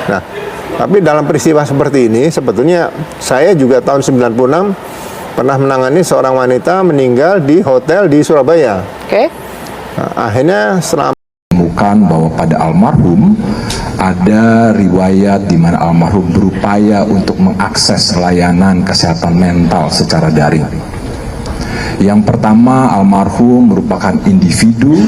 Nah, tapi dalam peristiwa seperti ini sebetulnya saya juga tahun 96 pernah menangani seorang wanita meninggal di hotel di Surabaya. Oke. Nah, akhirnya selama menemukan bahwa pada almarhum ada riwayat di mana almarhum berupaya untuk mengakses layanan kesehatan mental secara daring. Yang pertama, almarhum merupakan individu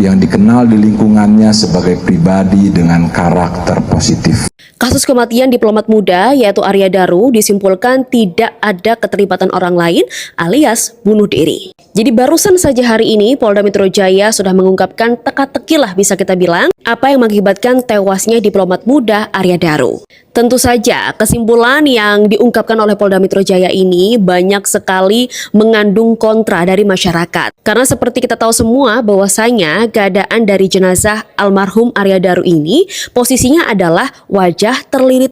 yang dikenal di lingkungannya sebagai pribadi dengan karakter positif. Kasus kematian diplomat muda yaitu Arya Daru disimpulkan tidak ada keterlibatan orang lain alias bunuh diri. Jadi barusan saja hari ini Polda Metro Jaya sudah mengungkapkan teka-teki lah bisa kita bilang apa yang mengakibatkan tewasnya diplomat muda Arya Daru. Tentu saja kesimpulan yang diungkapkan oleh Polda Metro Jaya ini banyak sekali mengandung kontra dari masyarakat. Karena seperti kita tahu semua bahwasanya keadaan dari jenazah almarhum Arya Daru ini posisinya adalah wajah terlilit.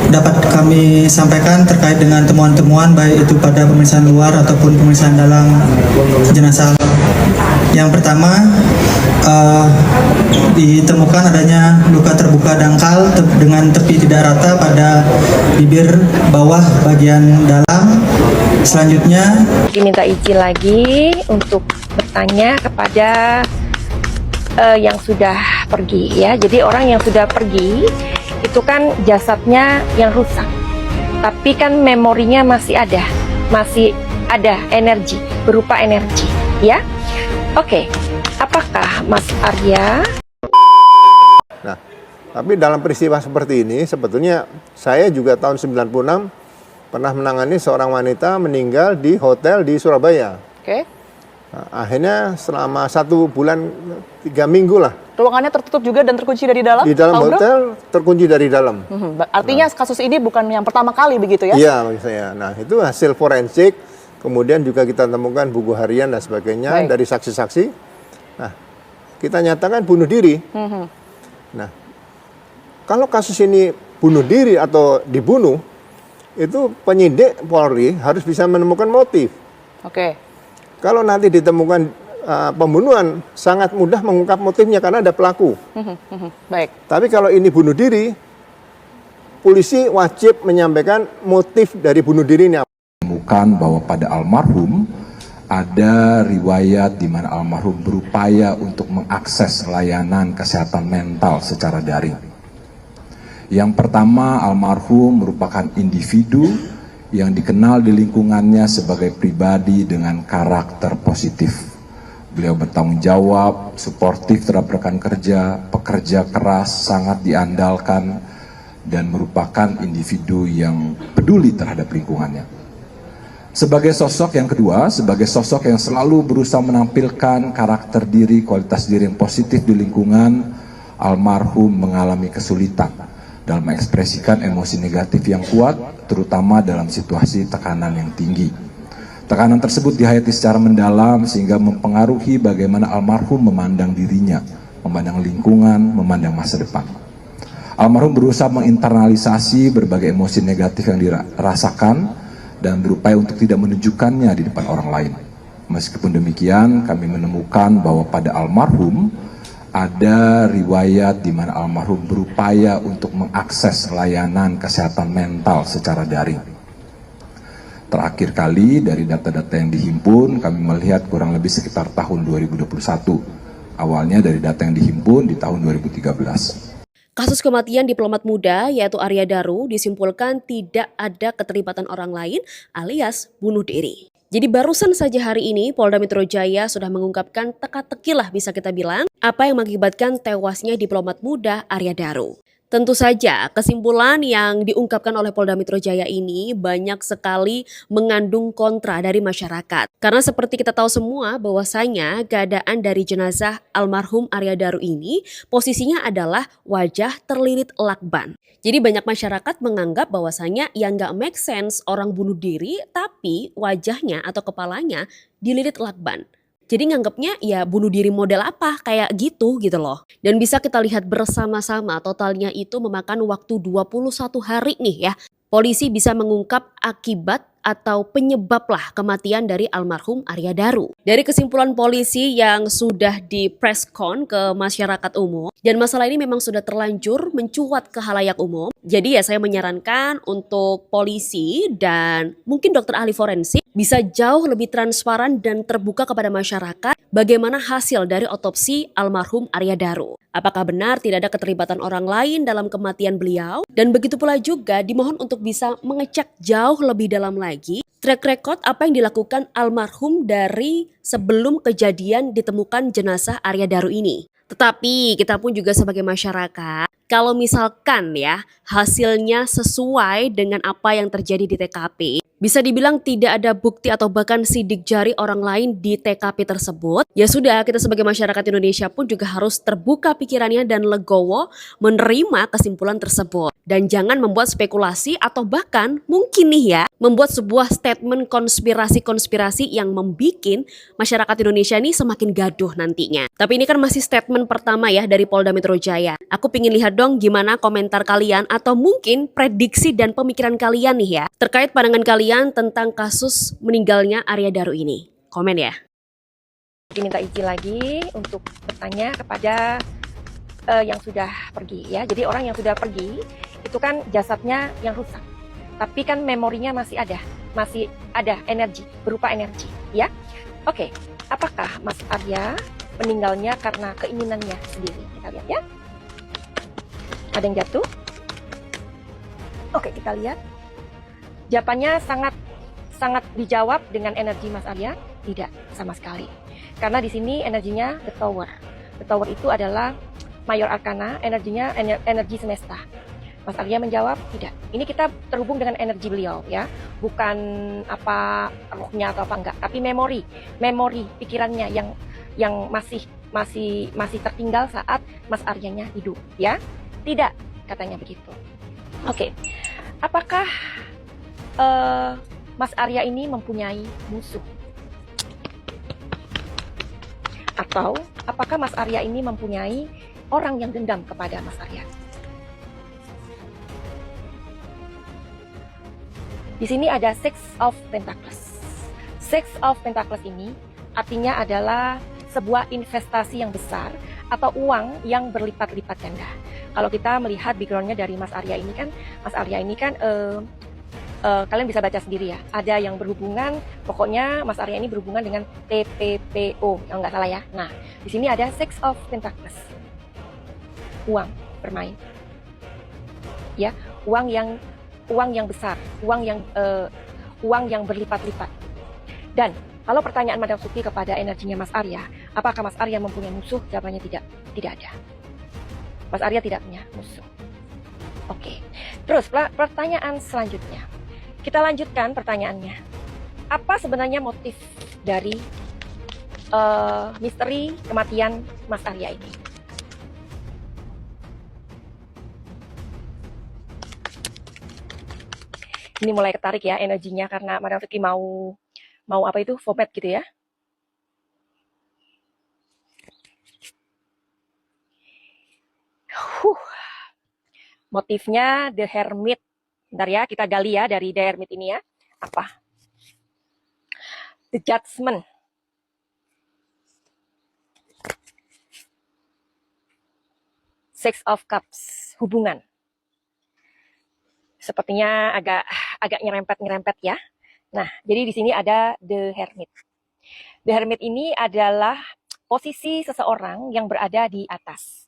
Dapat kami sampaikan terkait dengan temuan-temuan baik itu pada pemeriksaan luar ataupun pemeriksaan dalam jenazah. Yang pertama, ditemukan adanya luka terbuka dangkal dengan tepi tidak rata pada bibir bawah bagian dalam. Selanjutnya, Diminta izin lagi untuk bertanya kepada yang sudah pergi ya. Jadi orang yang sudah pergi itu kan jasadnya yang rusak, tapi kan memorinya masih ada energi, berupa energi ya. Oke, apakah Mas Arya? Nah, tapi dalam peristiwa seperti ini sebetulnya saya juga tahun 96 pernah menangani seorang wanita meninggal di hotel di Surabaya. Oke. Nah, akhirnya selama 1 bulan 3 minggu lah. Ruangannya tertutup juga dan terkunci dari dalam? Di dalam Pak Ugro? hotel terkunci dari dalam. Artinya kasus ini bukan yang pertama kali begitu ya? Iya, maksud saya. Nah, itu hasil forensik, kemudian juga kita temukan buku harian dan sebagainya. Baik. Dari saksi-saksi. Nah, kita nyatakan bunuh diri. Nah, kalau kasus ini bunuh diri atau dibunuh, itu penyidik Polri harus bisa menemukan motif. Oke. Kalau nanti ditemukan pembunuhan, sangat mudah mengungkap motifnya karena ada pelaku. Baik. Tapi kalau ini bunuh diri, polisi wajib menyampaikan motif dari bunuh diri ini. Menemukan bahwa pada almarhum ada riwayat di mana almarhum berupaya untuk mengakses layanan kesehatan mental secara daring. Yang pertama, almarhum merupakan individu yang dikenal di lingkungannya sebagai pribadi dengan karakter positif. Beliau bertanggung jawab, suportif terhadap rekan kerja, pekerja keras, sangat diandalkan, dan merupakan individu yang peduli terhadap lingkungannya. Sebagai sosok yang kedua, sebagai sosok yang selalu berusaha menampilkan karakter diri, kualitas diri yang positif di lingkungan, almarhum mengalami kesulitan dalam mengekspresikan emosi negatif yang kuat, terutama dalam situasi tekanan yang tinggi. Tekanan tersebut dihayati secara mendalam sehingga mempengaruhi bagaimana almarhum memandang dirinya, memandang lingkungan, memandang masa depan. Almarhum berusaha menginternalisasi berbagai emosi negatif yang dirasakan dan berupaya untuk tidak menunjukkannya di depan orang lain. Meskipun demikian, kami menemukan bahwa pada almarhum ada riwayat di mana almarhum berupaya untuk mengakses layanan kesehatan mental secara daring. Terakhir kali dari data-data yang dihimpun, kami melihat kurang lebih sekitar tahun 2021. Awalnya dari data yang dihimpun di tahun 2013. Kasus kematian diplomat muda yaitu Arya Daru disimpulkan tidak ada keterlibatan orang lain alias bunuh diri. Jadi barusan saja hari ini Polda Metro Jaya sudah mengungkapkan teka-teki lah bisa kita bilang apa yang mengakibatkan tewasnya diplomat muda Arya Daru. Tentu saja kesimpulan yang diungkapkan oleh Polda Metro Jaya ini banyak sekali mengandung kontra dari masyarakat. Karena seperti kita tahu semua bahwasanya keadaan dari jenazah almarhum Arya Daru ini posisinya adalah wajah terlilit lakban. Jadi banyak masyarakat menganggap bahwasanya ya nggak make sense orang bunuh diri tapi wajahnya atau kepalanya dililit lakban. Jadi nganggapnya ya bunuh diri model apa kayak gitu loh. Dan bisa kita lihat bersama-sama totalnya itu memakan waktu 21 hari nih ya. Polisi bisa mengungkap akibat atau penyebab lah kematian dari almarhum Arya Daru. Dari kesimpulan polisi yang sudah di preskon ke masyarakat umum, dan masalah ini memang sudah terlanjur mencuat ke halayak umum. Jadi ya saya menyarankan untuk polisi dan mungkin dokter ahli forensik bisa jauh lebih transparan dan terbuka kepada masyarakat bagaimana hasil dari otopsi almarhum Arya Daru. Apakah benar tidak ada keterlibatan orang lain dalam kematian beliau? Dan begitu pula juga dimohon untuk bisa mengecek jauh lebih dalam lagi track record apa yang dilakukan almarhum dari sebelum kejadian ditemukan jenazah Arya Daru ini. Tetapi kita pun juga sebagai masyarakat, kalau misalkan ya hasilnya sesuai dengan apa yang terjadi di TKP, bisa dibilang tidak ada bukti atau bahkan sidik jari orang lain di TKP tersebut, ya sudah, kita sebagai masyarakat Indonesia pun juga harus terbuka pikirannya dan legowo menerima kesimpulan tersebut. Dan jangan membuat spekulasi atau bahkan mungkin nih ya, membuat sebuah statement konspirasi-konspirasi yang membuat masyarakat Indonesia ini semakin gaduh nantinya. Tapi ini kan masih statement pertama ya dari Polda Metro Jaya. Aku pingin lihat dong gimana komentar kalian atau mungkin prediksi dan pemikiran kalian nih ya, terkait pandangan kalian tentang kasus meninggalnya Arya Daru ini. Komen ya. Diminta izin lagi untuk bertanya kepada yang sudah pergi ya. Jadi orang yang sudah pergi itu kan jasadnya yang rusak, tapi kan memorinya masih ada energi, berupa energi ya. Oke, apakah Mas Arya meninggalnya karena keinginannya sendiri? Kita lihat ya. Ada yang jatuh. Oke, kita lihat. Jawabannya sangat dijawab dengan energi Mas Arya. Tidak sama sekali. Karena di sini energinya The Tower. The Tower itu adalah Mayor Arcana, energinya energi semesta. Mas Arya menjawab tidak. Ini kita terhubung dengan energi beliau ya, bukan apa rohnya atau apa enggak, tapi memori pikirannya yang masih tertinggal saat Mas Aryanya hidup ya. Tidak, katanya begitu. Oke. Apakah Mas Arya ini mempunyai musuh? Atau apakah Mas Arya ini mempunyai orang yang dendam kepada Mas Arya? Di sini ada Six of Pentacles. Six of Pentacles ini artinya adalah sebuah investasi yang besar atau uang yang berlipat-lipat ganda. Kalau kita melihat backgroundnya dari Mas Arya ini kan, kalian bisa baca sendiri ya. Ada yang berhubungan, pokoknya Mas Arya ini berhubungan dengan TPPO, kalau nggak salah ya. Nah, di sini ada Six of Pentacles. Uang bermain, ya, uang yang besar, uang yang berlipat-lipat. Dan kalau pertanyaan Madam Suki kepada energinya Mas Arya, apakah Mas Arya mempunyai musuh? Jawabannya tidak ada. Mas Arya tidak punya musuh. Oke, terus pertanyaan selanjutnya, kita lanjutkan pertanyaannya. Apa sebenarnya motif dari misteri kematian Mas Arya ini? Ini mulai ketarik ya energinya karena Madam Vicky mau apa itu, vomit gitu ya. Motifnya The Hermit. Bentar ya, kita gali ya dari The Hermit ini ya. Apa? The Judgment. Six of Cups, hubungan. Sepertinya agak nyerempet ya. Nah, jadi di sini ada The Hermit. The Hermit ini adalah posisi seseorang yang berada di atas.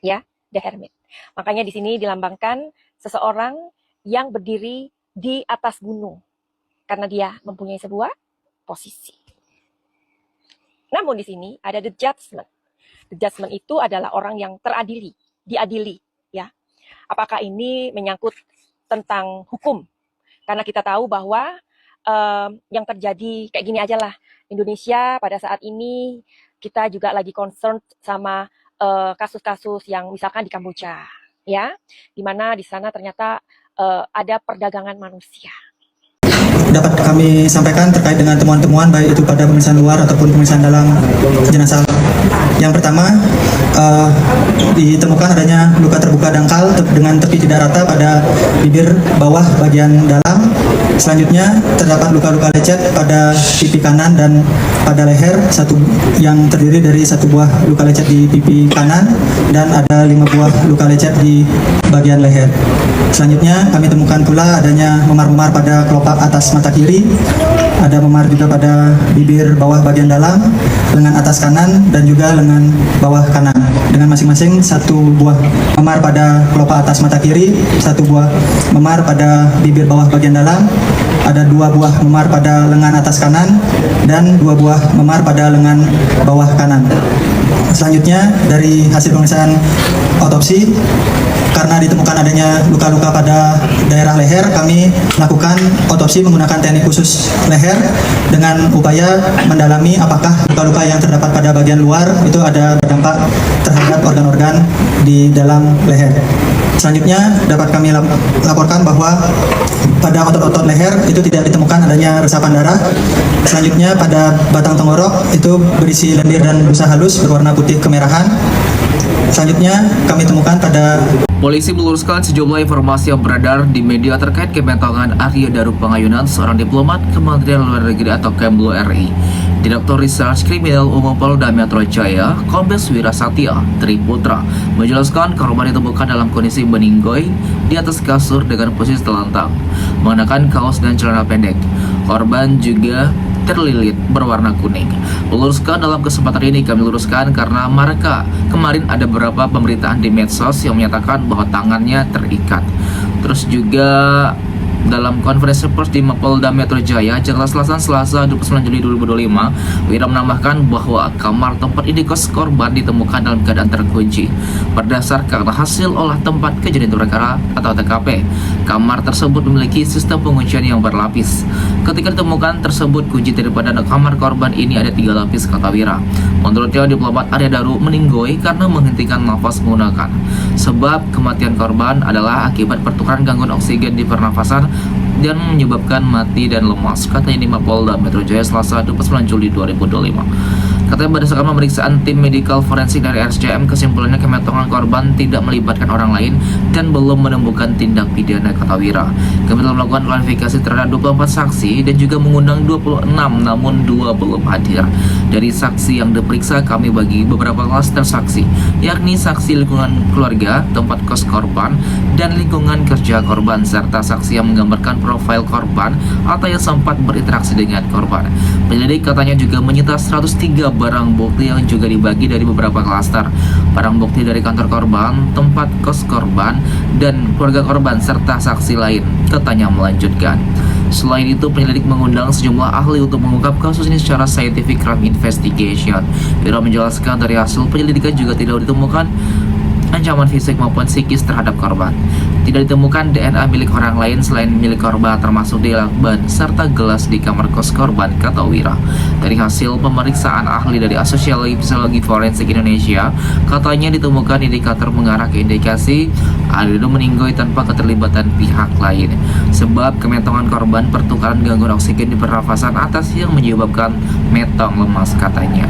Ya, The Hermit. Makanya di sini dilambangkan seseorang yang berdiri di atas gunung. Karena dia mempunyai sebuah posisi. Namun di sini ada The Judgment. The Judgment itu adalah orang yang diadili, ya. Apakah ini menyangkut tentang hukum? Karena kita tahu bahwa yang terjadi kayak gini aja lah. Indonesia pada saat ini kita juga lagi concern sama kasus-kasus yang misalkan di Kamboja, ya, di mana di sana ternyata ada perdagangan manusia. Dapat kami sampaikan terkait dengan temuan-temuan baik itu pada pemeriksaan luar ataupun pemeriksaan dalam jenazah. Yang pertama, ditemukan adanya luka terbuka dangkal dengan tepi tidak rata pada bibir bawah bagian dalam Selanjutnya terdapat luka-luka lecet pada pipi kanan dan pada leher, yang terdiri dari 1 buah luka lecet di pipi kanan dan ada 5 buah luka lecet di bagian leher. Selanjutnya kami temukan pula adanya memar-memar pada kelopak atas mata kiri, ada memar juga pada bibir bawah bagian dalam, lengan atas kanan dan juga lengan bawah kanan, dengan masing-masing 1 buah memar pada kelopak atas mata kiri, 1 buah memar pada bibir bawah bagian dalam, ada 2 buah memar pada lengan atas kanan dan 2 buah memar pada lengan bawah kanan. Selanjutnya dari hasil pemeriksaan otopsi, karena ditemukan adanya luka-luka pada daerah leher, kami melakukan otopsi menggunakan teknik khusus leher dengan upaya mendalami apakah luka-luka yang terdapat pada bagian luar itu ada berdampak terhadap organ-organ di dalam leher. Selanjutnya dapat kami laporkan bahwa pada otot-otot leher itu tidak ditemukan adanya resapan darah. Selanjutnya pada batang tenggorok itu berisi lendir dan busa halus berwarna putih kemerahan. Selanjutnya kami temukan pada Polisi meluruskan sejumlah informasi yang beredar di media terkait kementangan Arya Daru Pengayunan, seorang diplomat Kementerian Luar Negeri atau Kemlu RI. Direktur Reserse Kriminal Umum Polda Metro Jaya, Kombes Wira Satya Triputra, menjelaskan korban ditemukan dalam kondisi meninggoy di atas kasur dengan posisi telentang, mengenakan kaos dan celana pendek. Korban juga terlilit berwarna kuning. Meluruskan dalam kesempatan ini kami luruskan karena mereka kemarin ada beberapa pemberitaan di medsos yang menyatakan bahwa tangannya terikat. Terus juga dalam konferensi pers di Mapolda Metro Jaya, Selasa 29 Juli 2025, Wira menambahkan bahwa kamar tempat indikos korban ditemukan dalam keadaan terkunci. Berdasarkan hasil olah tempat kejadian perkara atau TKP, kamar tersebut memiliki sistem penguncian yang berlapis. Ketika ditemukan tersebut, kunci daripada kamar korban ini ada 3 lapis, kata Wira. Menurutnya, diplomat Arya Daru meninggoy karena menghentikan nafas menggunakan. Sebab kematian korban adalah akibat pertukaran gangguan oksigen di pernafasan dan menyebabkan mati dan lemas, katanya di Mapolda Metro Jaya Selasa 29 Juli 2025. Katanya berdasarkan pemeriksaan tim medical forensik dari RSCM, kesimpulannya kementangan korban tidak melibatkan orang lain dan belum menemukan tindak pidana, kata Wira. Kami telah melakukan klarifikasi terhadap 24 saksi dan juga mengundang 26, namun 2 belum hadir. Dari saksi yang diperiksa, kami bagi beberapa klaster saksi, yakni saksi lingkungan keluarga, tempat kos korban, dan lingkungan kerja korban, serta saksi yang menggambarkan profil korban atau yang sempat berinteraksi dengan korban. Penyelidik katanya juga menyita 103 barang bukti yang juga dibagi dari beberapa klaster. Barang bukti dari kantor korban, tempat kos korban, dan keluarga korban, serta saksi lain, katanya melanjutkan. Selain itu, penyelidik mengundang sejumlah ahli untuk mengungkap kasus ini secara scientific crime investigation. Wira menjelaskan dari hasil penyelidikan juga tidak ditemukan ancaman fisik maupun psikis terhadap korban. Tidak ditemukan DNA milik orang lain selain milik korban, termasuk di lakban serta gelas di kamar kos korban, kata Wira. Dari hasil pemeriksaan ahli dari Asosiasi Psikologi Forensik Indonesia, katanya ditemukan indikator mengarah ke indikasi Arya Daru meninggoy tanpa keterlibatan pihak lain. Sebab kementangan korban pertukaran gangguan oksigen di pernafasan atas yang menyebabkan metong lemas, katanya.